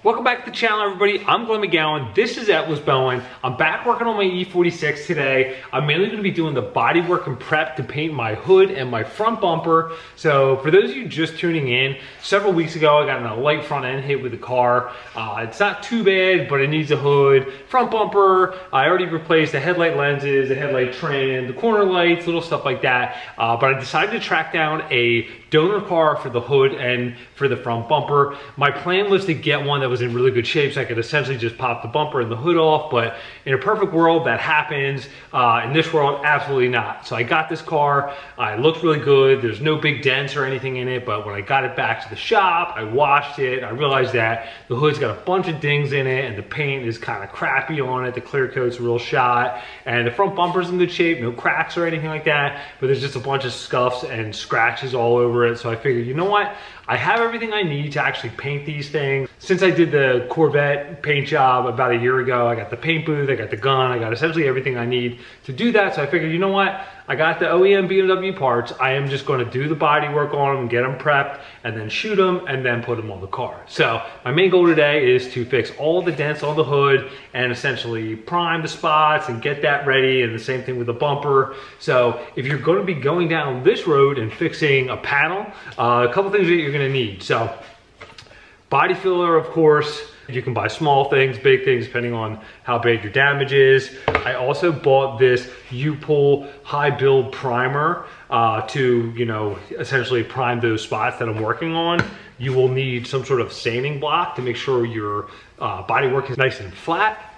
Welcome back to the channel, everybody. I'm Glenn McGowan. This is LCOBMW. I'm back working on my E46 today. I'm mainly going to be doing the body work and prep to paint my hood and my front bumper. So for those of you just tuning in, several weeks ago I got in a light front end hit with the car. It's not too bad, but it needs a hood, front bumper. I already replaced the headlight lenses, the headlight trim, the corner lights, little stuff like that. But I decided to track down a donor car for the hood and for the front bumper. My plan was to get one that was in really good shape so I could essentially just pop the bumper and the hood off, but in a perfect world that happens. In this world, absolutely not. So I got this car, it looked really good, there's no big dents or anything in it, but when I got it back to the shop, I washed it, I realized that the hood's got a bunch of dings in it and the paint is kind of crappy on it, the clear coat's real shot, and the front bumper's in good shape, no cracks or anything like that, but there's just a bunch of scuffs and scratches all over it. So I figured, you know what? I have everything I need to actually paint these things. Since I did the Corvette paint job about a year ago, I got the paint booth, I got the gun, I got essentially everything I need to do that. So I figured, you know what? I got the OEM BMW parts. I am just going to do the body work on them and get them prepped and then shoot them and then put them on the car. So my main goal today is to fix all the dents on the hood and essentially prime the spots and get that ready, and the same thing with the bumper. So if you're going to be going down this road and fixing a panel, a couple things that you're going to need. So body filler, of course. You can buy small things, big things, depending on how big your damage is. I also bought this U-Pull high build primer to, you know, essentially prime those spots that I'm working on. You will need some sort of sanding block to make sure your body work is nice and flat.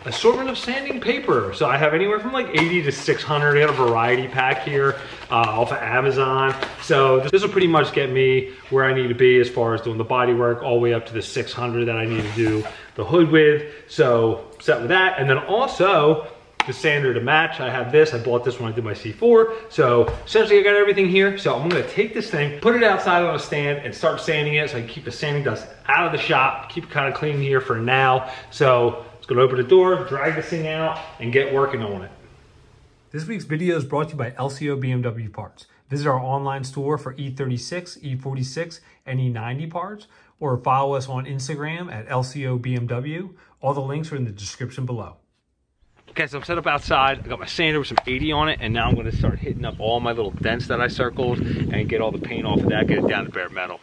Assortment of sanding paper. So I have anywhere from like 80 to 600. I got a variety pack here off of Amazon. So this will pretty much get me where I need to be as far as doing the body work, all the way up to the 600 that I need to do the hood with. So set with that. And then also the sander to match. I have this. I bought this when I did my C4. So essentially I got everything here. So I'm going to take this thing, put it outside on a stand and start sanding it so I can keep the sanding dust out of the shop, keep it kind of clean here for now. So gonna open the door, drag this thing out, and get working on it. This week's video is brought to you by LCOBMW parts. Visit our online store for E36, E46, and E90 parts, or follow us on Instagram at LCOBMW. All the links are in the description below. Okay, so I'm set up outside. I got my sander with some 80 on it, and now I'm gonna start hitting up all my little dents that I circled and get all the paint off of that, get it down to bare metal.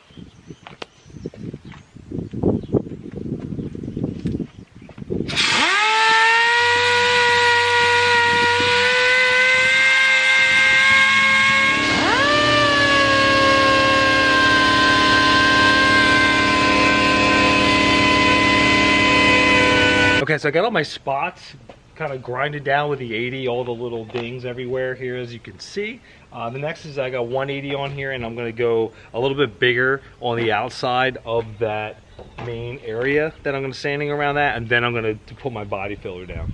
Okay, so I got all my spots kind of grinded down with the 80, all the little dings everywhere here, as you can see. The next is I got 180 on here, and I'm going to go a little bit bigger on the outside of that main area that I'm going to sanding around that, and then I'm going to put my body filler down.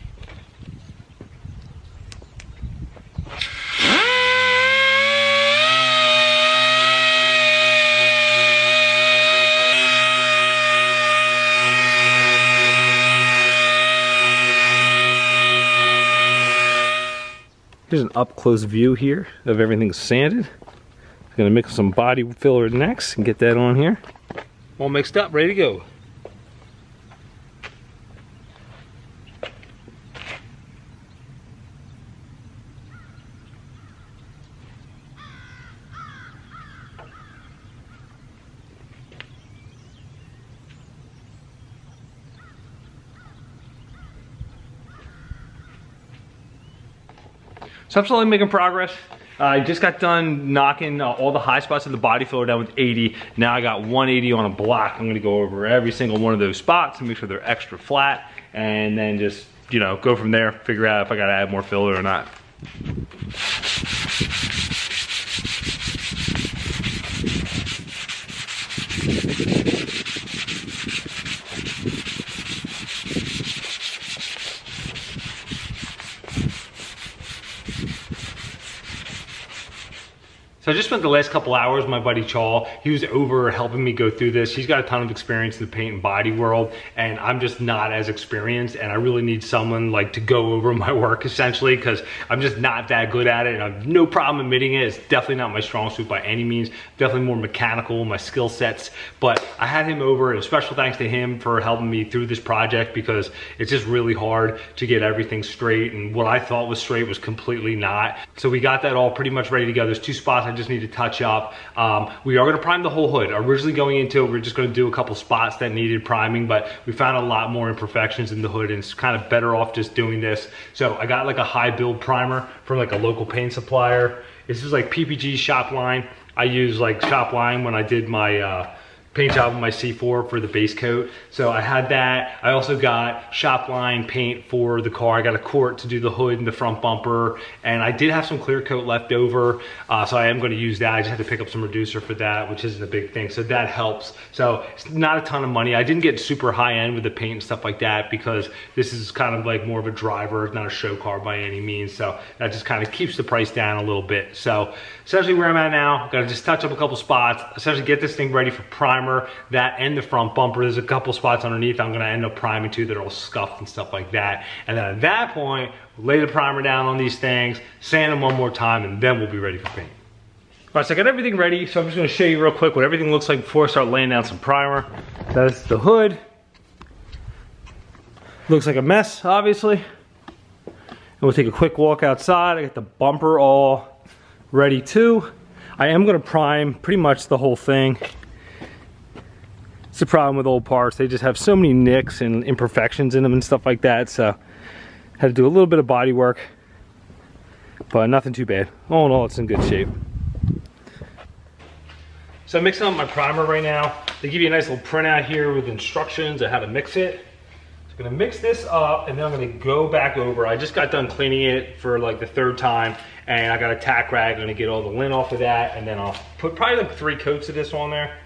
Here's an up-close view here of everything sanded. I'm gonna mix some body filler next and get that on here. All mixed up, ready to go. So I'm slowly making progress. I just got done knocking all the high spots of the body filler down with 80. Now I got 180 on a block. I'm gonna go over every single one of those spots and make sure they're extra flat, and then just, you know, go from there, figure out if I gotta add more filler or not. So I just spent the last couple hours with my buddy Chaw. He was over helping me go through this. He's got a ton of experience in the paint and body world, and I'm just not as experienced, and I really need someone like to go over my work essentially, because I'm just not that good at it, and I have no problem admitting it. It's definitely not my strong suit by any means. Definitely more mechanical, my skill sets. But I had him over, and special thanks to him for helping me through this project, because it's just really hard to get everything straight, and what I thought was straight was completely not. So we got that all pretty much ready to go. There's 2 spots I just need to touch up. We are gonna prime the whole hood. Originally going into it, we are just gonna do a couple spots that needed priming, but we found a lot more imperfections in the hood, and it's kind of better off just doing this. So I got like a high build primer from like a local paint supplier. This is like PPG shop line. I use like shop line when I did my paint job with my C4 for the base coat. So I had that. I also got shop line paint for the car. I got a quart to do the hood and the front bumper. And I did have some clear coat left over. So I am gonna use that. I just had to pick up some reducer for that, which isn't a big thing. So that helps. So it's not a ton of money. I didn't get super high end with the paint and stuff like that, because this is kind of like more of a driver, not a show car by any means. So that just kind of keeps the price down a little bit. So essentially where I'm at now, gotta just touch up a couple spots, essentially get this thing ready for primer, that and the front bumper. There's a couple spots underneath I'm gonna end up priming too that are all scuffed and stuff like that. And then at that point, lay the primer down on these things, sand them one more time, and then we'll be ready for paint. All right, so I got everything ready, so I'm just gonna show you real quick what everything looks like before I start laying down some primer. That's the hood. Looks like a mess, obviously. And we'll take a quick walk outside. I got the bumper all ready too. I am gonna prime pretty much the whole thing. It's the problem with old parts. They just have so many nicks and imperfections in them and stuff like that. So had to do a little bit of body work, but nothing too bad. All in all, it's in good shape. So I'm mixing up my primer right now. They give you a nice little printout here with instructions on how to mix it. So I'm gonna mix this up, and then I'm gonna go back over. I just got done cleaning it for like the 3rd time, and I got a tack rag. I'm gonna get all the lint off of that, and then I'll put probably like 3 coats of this on there.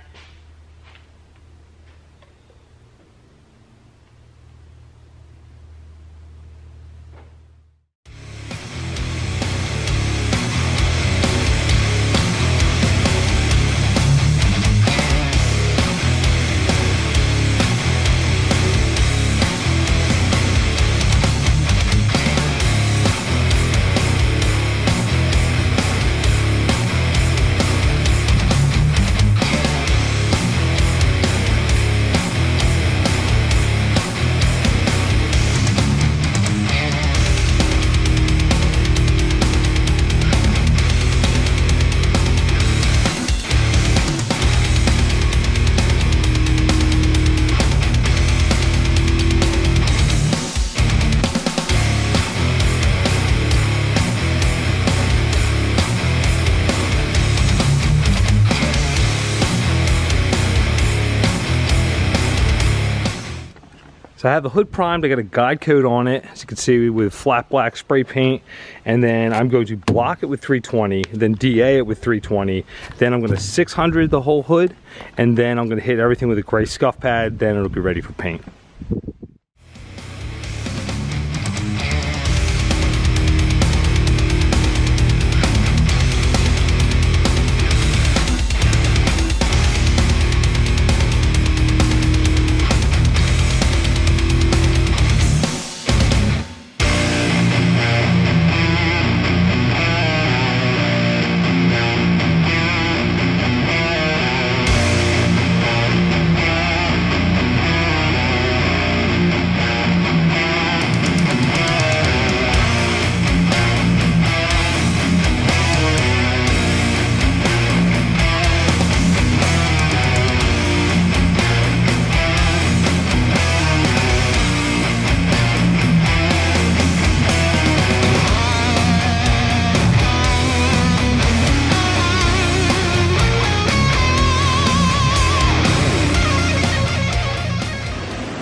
So I have the hood primed. I got a guide coat on it, as you can see, with flat black spray paint. And then I'm going to block it with 320, then DA it with 320. Then I'm going to 600 the whole hood, and then I'm going to hit everything with a gray scuff pad. Then it'll be ready for paint.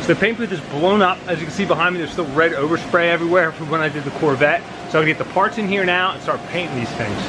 So the paint booth is blown up. As you can see behind me, there's still red overspray everywhere from when I did the Corvette. So I'm gonna get the parts in here now and start painting these things.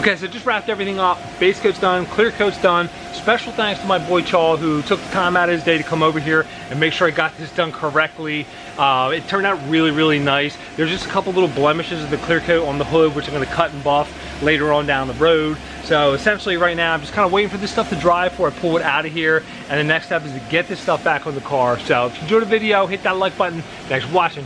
Okay, so just wrapped everything up. Base coat's done, clear coat's done. Special thanks to my boy Chaw, who took the time out of his day to come over here and make sure I got this done correctly. It turned out really, really nice. There's just a couple little blemishes of the clear coat on the hood, which I'm gonna cut and buff later on down the road. So essentially right now, I'm just kind of waiting for this stuff to dry before I pull it out of here. And the next step is to get this stuff back on the car. So if you enjoyed the video, hit that like button. Thanks for watching.